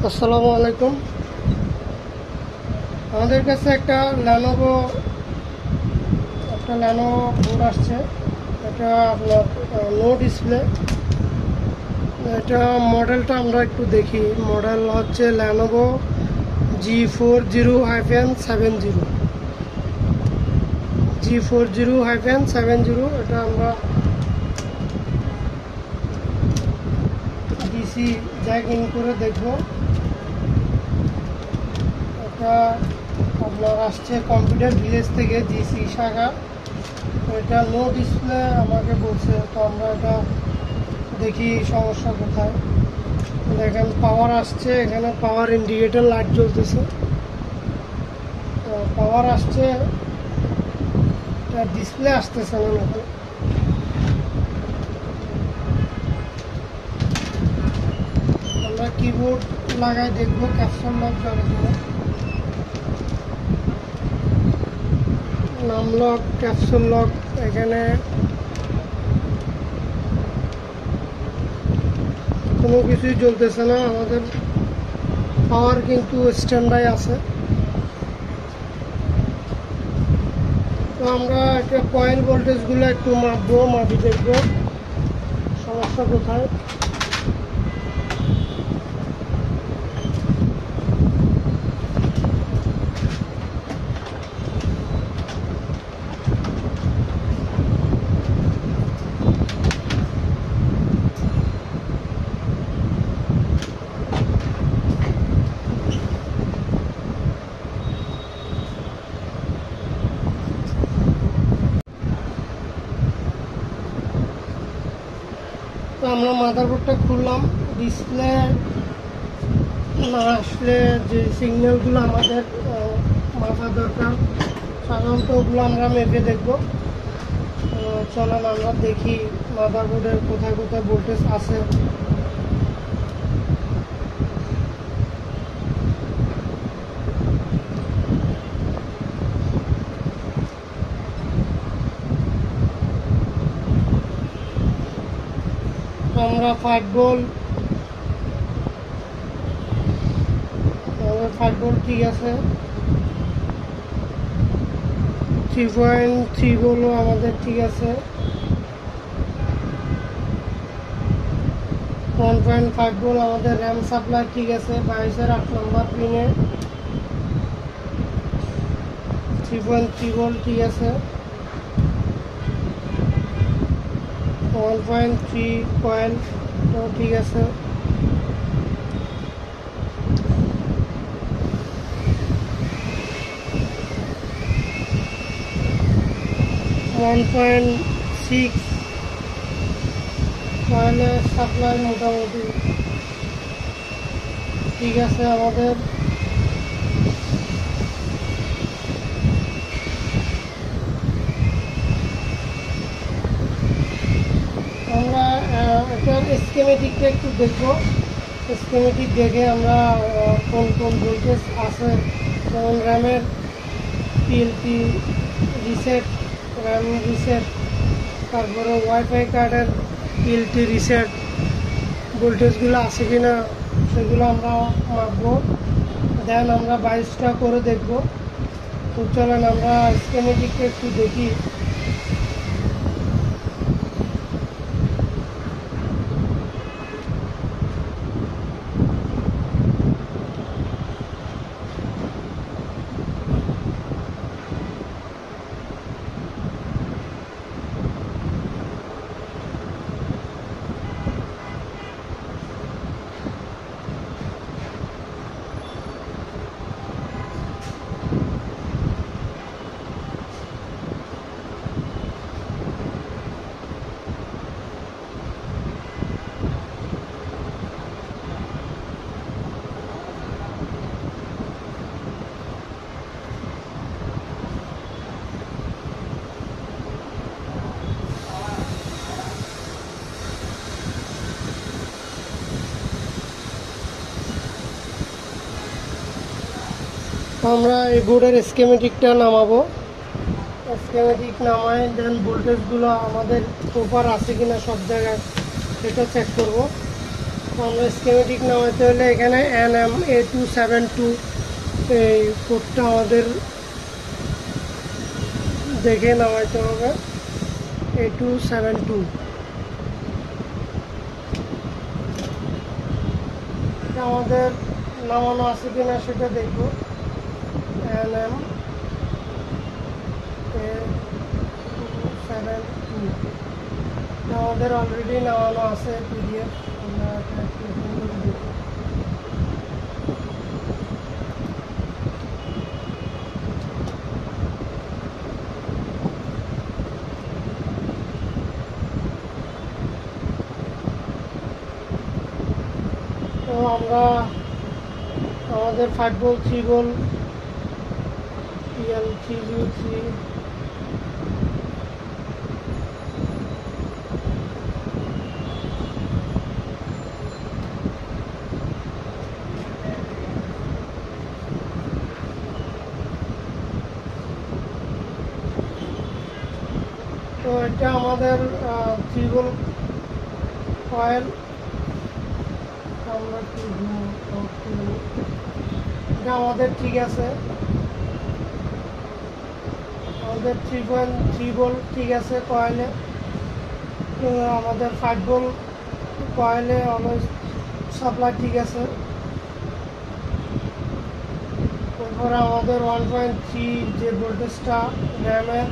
আসসালামু আলাইকুম। আমাদের কাছে একটা ল্যানোভো বোর্ড আসছে। এটা আপনার নো ডিসপ্লে। এটা মডেলটা আমরা একটু দেখি। মডেল হচ্ছে ল্যানোভো G40-70 G40-70। এটা আমরা ডিসি জ্যাক ইন করে দেখব। এটা আপনার আসছে কম্পিউটার ভিলেজ থেকে, জিসি শাখা। এটা নো ডিসপ্লে আমাকে বলছে, তো আমরা এটা দেখি সমস্যা কোথায়। দেখেন পাওয়ার আসছে, এখানে পাওয়ার ইন্ডিকেটর লাইট জ্বলতেছে, পাওয়ার আসছে, ডিসপ্লে আসতেছে না নাকি। আমরা কিবোর্ড লাগাই দেখবো ক্যাপসুল লক জ্বলে কিনা। নাম লক, ক্যাপসুল লক, এখানে কোনো কিছুই জ্বলতেছে না। আমাদের পাওয়ার কিন্তু স্ট্যান্ডাই আছে। তো আমরা একটা কয়েল ভোল্টেজগুলো একটু মাপি দেখবো সমস্যা কোথায়। তো আমরা মাদারবোর্ডটা খুললাম। ডিসপ্লে না আসলে যে সিগন্যালগুলো আমাদের মাপা দরকার, সাধারণত ওগুলো আমরা মেপে দেখব। চলেন আমরা দেখি মাদারবোর্ডের কোথায় কোথায় ভোল্টেজ আছে। আমরা 5 ভোল্ট ঠিক আছে। 3.3 ভোল্টও আমাদের ঠিক আছে। 1.5 ভোল্ট আমাদের র্যাম সাপ্লাই ঠিক আছে 22-এর 8 নম্বর পিনে। 3.3 ভোল্ট ঠিক আছে। 1.3 কয়েল ঠিক আছে। 1.6 কয়েলের সাপ্লাই মোটামুটি ঠিক আছে আমাদের। আমরা এটার স্কিমেটিকটা একটু দেখবো। স্কিমেটিক দেখে আমরা কোন কোন ভোল্টেজ আছে, যেমন র্যামের পিএলপি রিসেট, র্যাম রিসেট, তারপরে ওয়াইফাই কার্ডের পিএলটি রিসেট, ভোল্টেজগুলো আছে কিনা সেগুলো আমরা মাপবো। দেন আমরা 22টা করে দেখব। তো চলেন আমরা স্কিমেটিকটা একটু দেখি। আমরা এই বোর্ডের স্কিমেটিকটা নামাবো। স্কিমেটিক নামায় দেন ভোল্টেজগুলো আমাদের প্রপার আছে কিনা সব জায়গায় সেটা চেক করব। আমরা স্কিমেটিক নামাতে হলে এখানে NM8272 এই কোডটা আমাদের দেখে নামাইতে হবে। 8272 আমাদের নামানো আছে কিনা সেটা দেখব। NM8272 আমাদের অলরেডি নামানো আছে PDF। আমরা এটা একটু ওপেন করে দেখব। তো আমরা আমাদের 5 ভোল্ট 3 ভোল্ট PL303 তো এটা আমাদের 3 ভোল্ট কয়েল। আমরা এটা আমাদের ঠিক আছে, আমাদের 3.3 ভোল্ট ঠিক আছে কয়েলে। আমাদের 5 ভোল্ট কয়েলে অলওয়েজ সাপ্লাই ঠিক আছে। তারপরে আমাদের 1.3 যে ভোল্টেজটা র্যামের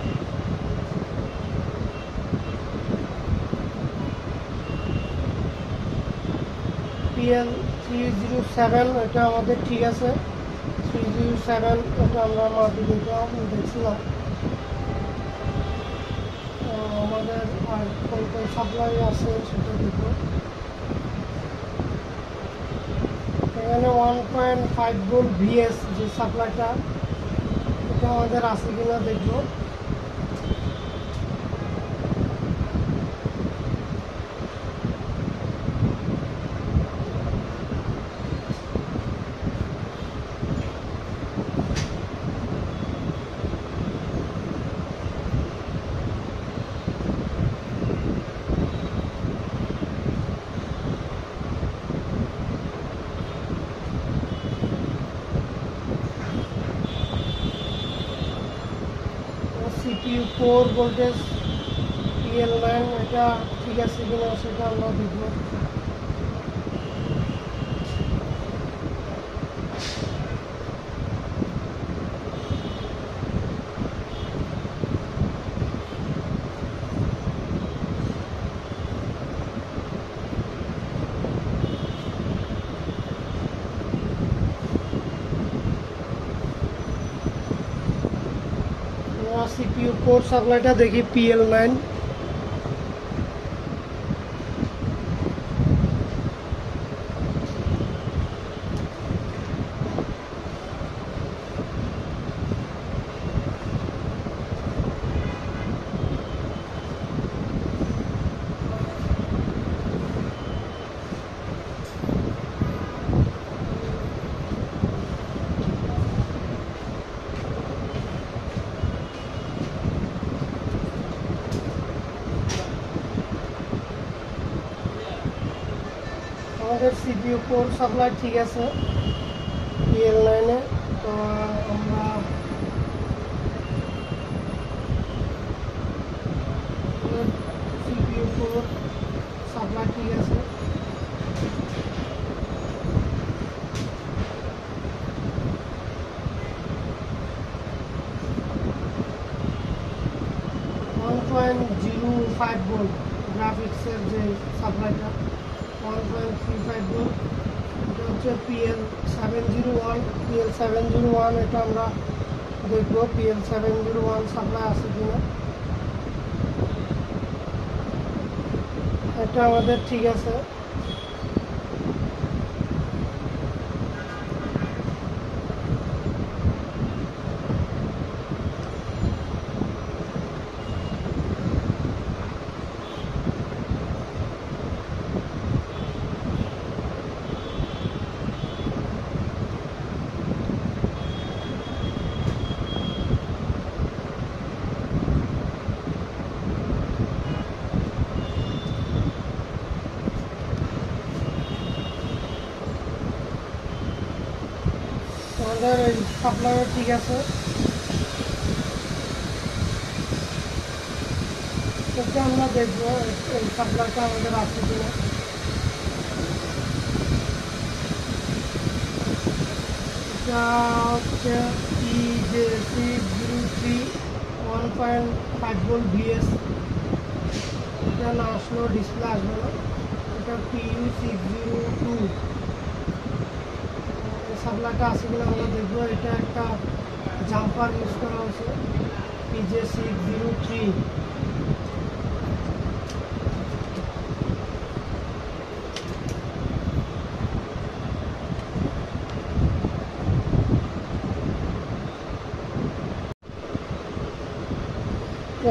PL307 এটা আমাদের ঠিক আছে। 307 এটা আমরা মাটি দেখছিলাম। আমাদের আর কোন কোন সাপ্লাই আছে সেটা দেখব। এখানে 1.5 ভোল্ট VS যে সাপ্লাইটা এটা আমাদের আছে কিনা দেখব। CPU 4 ভোল্টেজ PL9 এটা ঠিক আছে কিনা সেটা আমরা দেখব। CPU কোর সাপ্লাইটা দেখি PL9। আমাদের CPU কোর সাপ্লাই ঠিক আছে PL9 এ। তো আমরা CPU কোর সাপ্লাই ঠিক আছে। .05 ভোল্ট গ্রাফিক্সের যে সাপ্লাইটা 1.35 ভোল্ট এটা হচ্ছে PL701 এটা আমরা দেখব PL701 সাপ্লাই আছে কিনা। এটা আমাদের ঠিক আছে। আমাদের এই সাপ্লাই ঠিক আছে, এটা আমরা দেখবো এই সাপ্লাইটা আমাদের আছে কিনা। এটা হচ্ছে PJ603 1.5 ভোল্ট VS, এটা না আসলেও ডিসপ্লে আসবে না। এটা PU602 সাপ্লাইটা আছে কিনা আমরা দেখবো। এটা একটা জাম্পার ইউজ করা হয়েছে PJ603।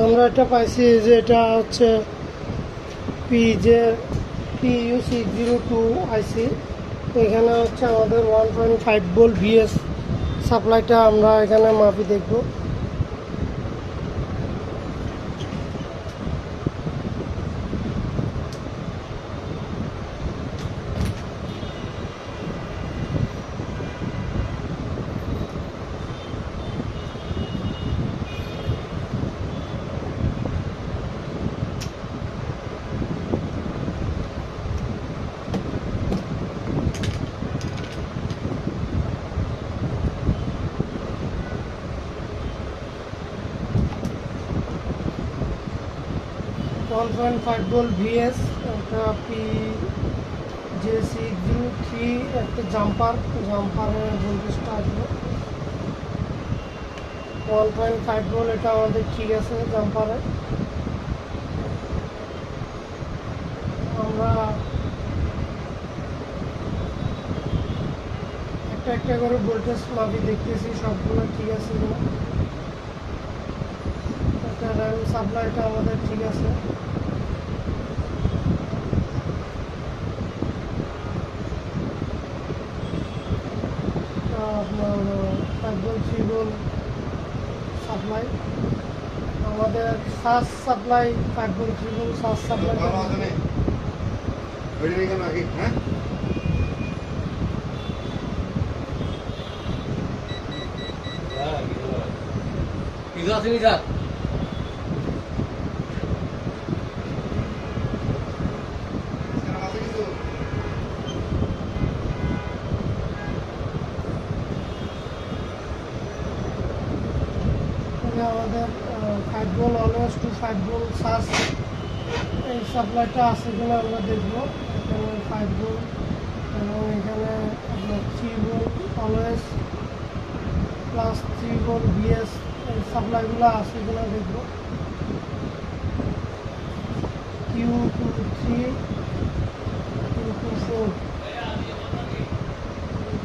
আমরা এটা পাইছি যে এটা হচ্ছে PU602 আইসি। এখানে হচ্ছে আমাদের 1.5 ভোল্ট VS সাপ্লাইটা আমরা এখানে মাপি দেখব। One point five volt VS, একটা PJ603 একটা জাম্পারের ভোল্টেজটা আসবে 1.5 ভোল্ট। এটা আমাদের ঠিক আছে জাম্পারে। আমরা একটা একটা করে ভোল্টেজ মাপি দেখতেছি সবগুলো ঠিক আছে কিনা। একটা র্যাম সাপ্লাইটা আমাদের ঠিক আছে। আপনার 5 ভোল্ট 3 ভোল্ট সাপ্লাই, আমাদের surge supply 5 volt 3 volt surge supply. আমাদের 5 volt always to 5 volt surge এই সাপ্লাইটা আছে কিনা আমরা দেখবো। এখানে 5 ভোল্ট এবং এখানে আপনার 3 volt always plus 3 volt VS এই সাপ্লাইগুলো আছে কিনা দেখবো। Q23 Q24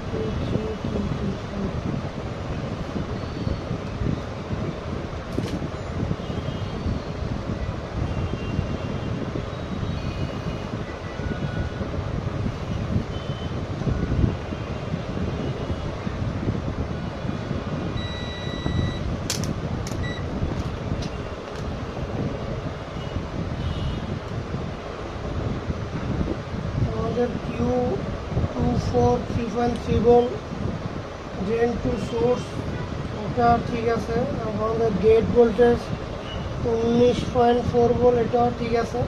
Q24 3.3 volt drain to source, এটা ঠিক আছে। আমাদের গেট ভোল্টেজ 19.4 ভোল্ট, এটাও ঠিক আছে।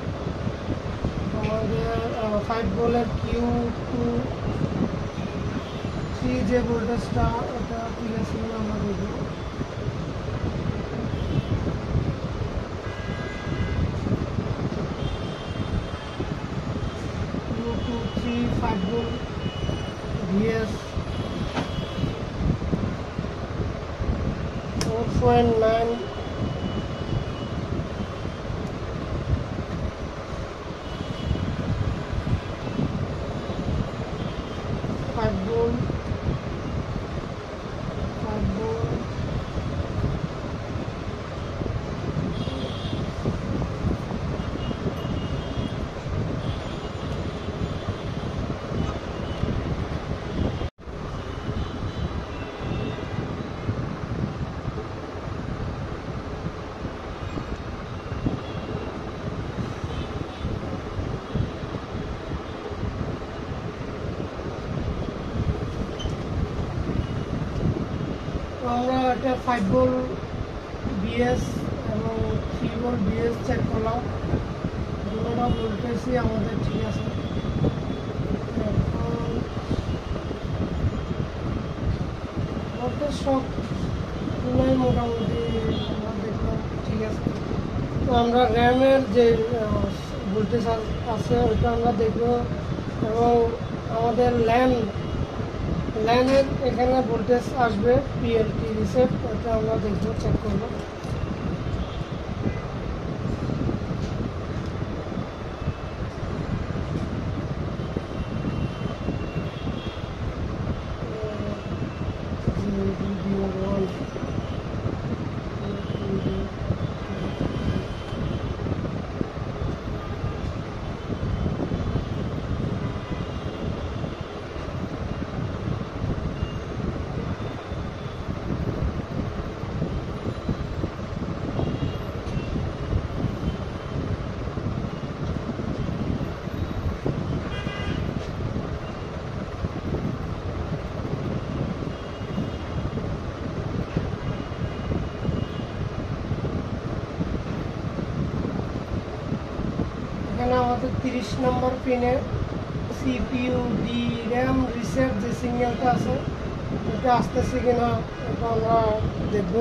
আমাদের 5 ভোল্টের Q23 যে ভোল্টেজটা এটা ঠিক আছে আমরা দেখব। Q23 5 ভোল্ট VS 4.9 5 ভোল্ট 5 ভোল্ট5 আমরা এটা 5 ভোল্ট বিএস এবং 3 ভোল্ট বিএস চেক করলাম, দুটোটা ভোল্টেজই আমাদের ঠিক আছে। ভোল্টেজ সবগুলোই মোটামুটি আমরা দেখলাম ঠিক আছে। তো আমরা র্যামের যে ভোল্টেজ আছে ওইটা আমরা দেখব, এবং আমাদের ল্যানের এখানে ভোল্টেজ আসবে পিএলটি রিসেট, ওটা আমরা দেখব, চেক করব। এখানে আমাদের 30 নম্বর পিনে সিপিইউ ডি র্যাম রিসেট যে সিগন্যালটা আছে এটা আসতেছে কিনা এটা আমরা দেখব।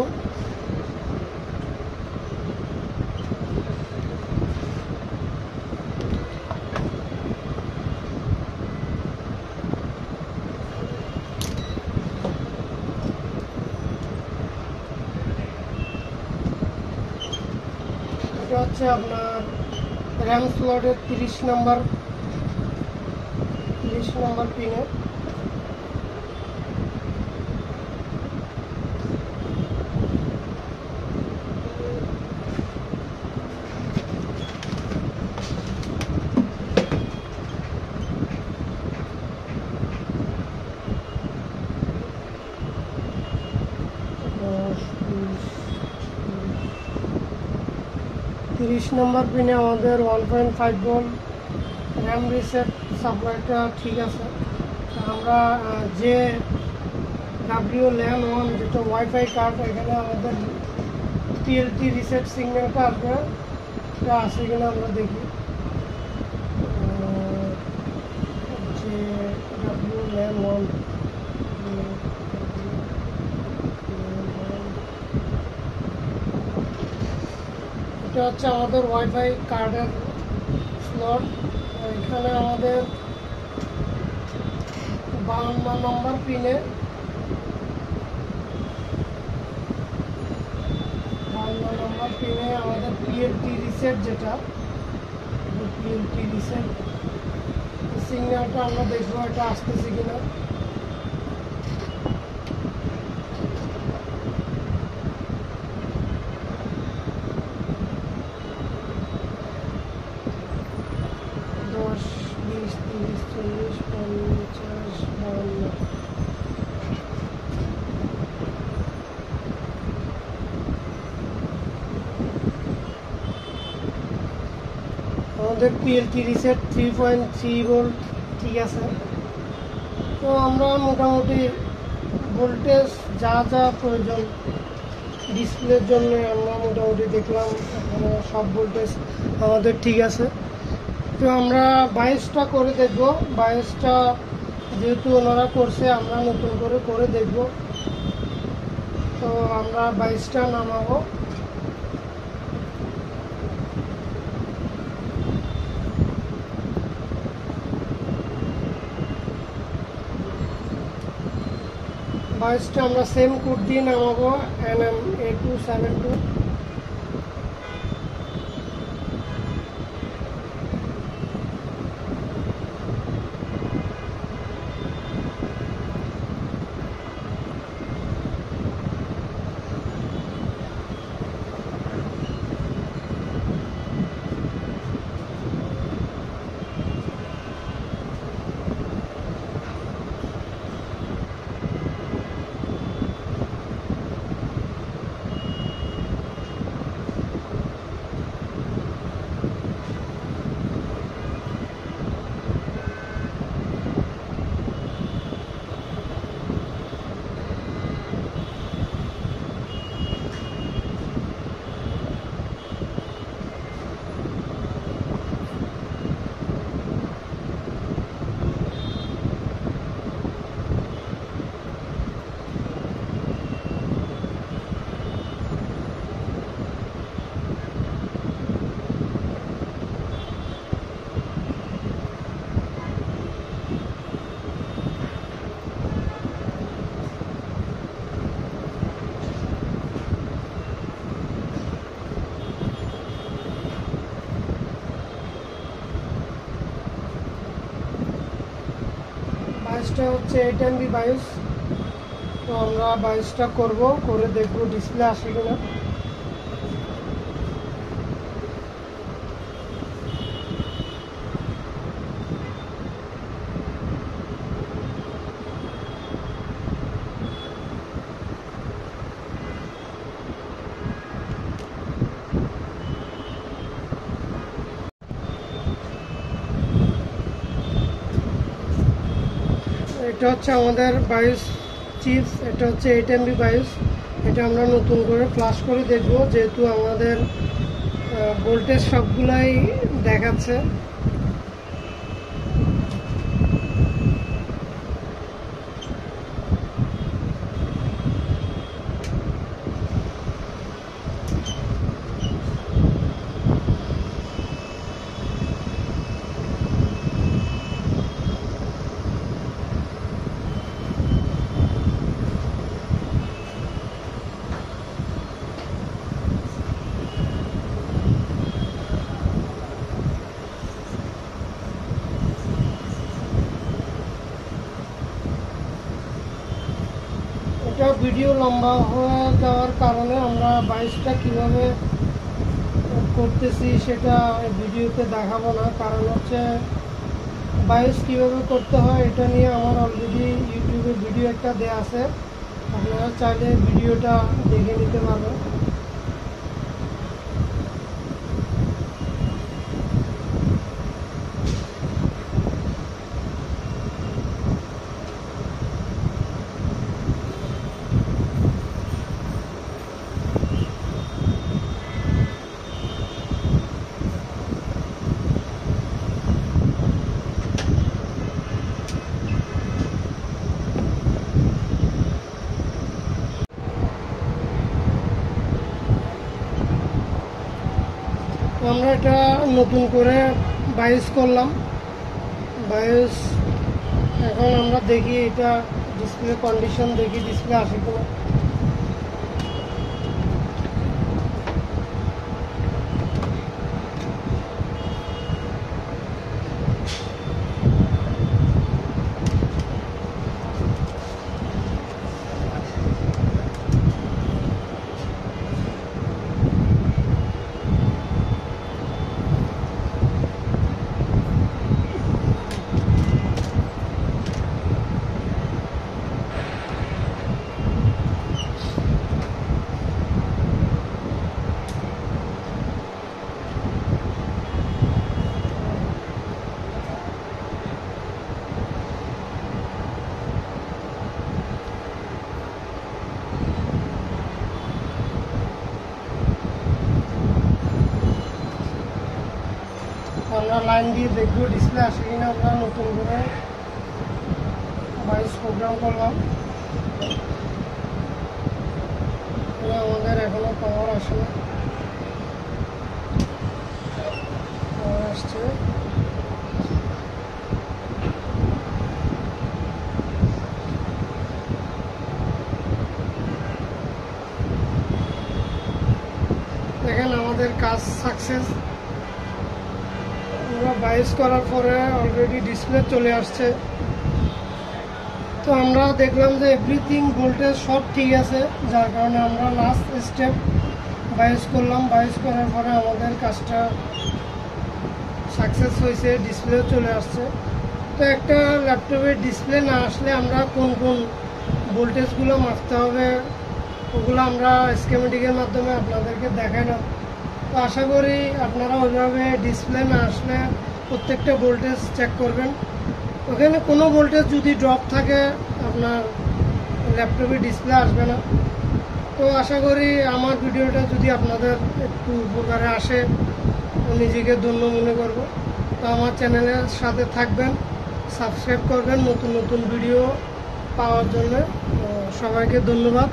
এটা হচ্ছে আপনার র্যাম স্লটের 30 নম্বর পিনে। তিরিশ নম্বর পিনে আমাদের 1.5 ভোল্ট র্যাম রিসেট সাপ্লাইটা ঠিক আছে। আমরা যে WLAN1 যেটা ওয়াইফাই কার্ড, এখানে আমাদের পিএলটি রিসেট সিগন্যালটা আসবে, এটা আছে কিনা আমরা দেখি। যে WLAN1 এটা হচ্ছে আমাদের ওয়াইফাই কার্ডের স্লট। এখানে আমাদের 52 নম্বর পিনে আমাদের পিএলটি রিসেট, যেটা পিএলটি রিসেট সিগন্যালটা আমরা দেখবো এটা আসতেছে কিনা। আমাদের পিএলটি রিসেট 3.3 ভোল্ট ঠিক আছে। তো আমরা মোটামুটি ভোল্টেজ যা যা প্রয়োজন ডিসপ্লের জন্য আমরা মোটামুটি দেখলাম, এখানে সব ভোল্টেজ আমাদের ঠিক আছে। তো আমরা 22টা করে দেখব, 22টা যেহেতু ওনারা করছে আমরা নতুন করে দেখব। তো আমরা 22টা নামাবো। বাইশটা আমরা সেম কোড দিয়ে নামাবো NM8272। বায়োসটা হচ্ছে 8 MB বায়োস। তো আমরা বায়োসটা করে দেখবো ডিসপ্লে আসে কিনা। এটা হচ্ছে আমাদের বায়োস চিপস, এটা হচ্ছে 8 MB বায়োস। এটা আমরা নতুন করে ফ্লাশ করে দেখব, যেহেতু আমাদের ভোল্টেজ সবগুলাই দেখাচ্ছে। এটা ভিডিও লম্বা হয়ে যাওয়ার কারণে আমরা বায়োসটা কিভাবে করতেছি সেটা ভিডিওতে দেখাবো না। কারণ হচ্ছে বায়োস কিভাবে করতে হয় এটা নিয়ে আমার অলরেডি ইউটিউবে ভিডিও একটা দেয়া আছে, আপনারা চাইলে ভিডিওটা দেখে নিতে পারবেন। আমরা এটা নতুন করে বায়োস করলাম। বায়োস এখন আমরা দেখি এটা ডিসপ্লে কন্ডিশন, দেখি ডিসপ্লে আসে কিনা। আমরা লাইন দিয়ে দেখবো ডিসপ্লে আসে কিনা। আমরা নতুন করে বায়োস প্রোগ্রাম করলাম, আমাদের এখনো পাওয়ার আসে না, পাওয়ার আসছে। দেখেন আমাদের কাজ সাকসেস। আমরা বায়োস করার পরে অলরেডি ডিসপ্লে চলে আসছে। তো আমরা দেখলাম যে এভরিথিং ভোল্টেজ সব ঠিক আছে, যার কারণে আমরা লাস্ট স্টেপ বায়োস করলাম। বায়োস করার পরে আমাদের কাজটা সাকসেস হয়েছে, ডিসপ্লেও চলে আসছে। তো একটা ল্যাপটপের ডিসপ্লে না আসলে আমরা কোন কোন ভোল্টেজগুলো মাপতে হবে ওগুলো আমরা স্কিমেটিকের মাধ্যমে আপনাদেরকে দেখাই না। তো আশা করি আপনারা ওইভাবে ডিসপ্লে না আসলে প্রত্যেকটা ভোল্টেজ চেক করবেন। ওখানে কোনো ভোল্টেজ যদি ড্রপ থাকে আপনার ল্যাপটপে ডিসপ্লে আসবে না। তো আশা করি আমার ভিডিওটা যদি আপনাদের একটু উপকারে আসে নিজেকে ধন্য মনে করব। তো আমার চ্যানেলের সাথে থাকবেন, সাবস্ক্রাইব করবেন নতুন নতুন ভিডিও পাওয়ার জন্য। সবাইকে ধন্যবাদ।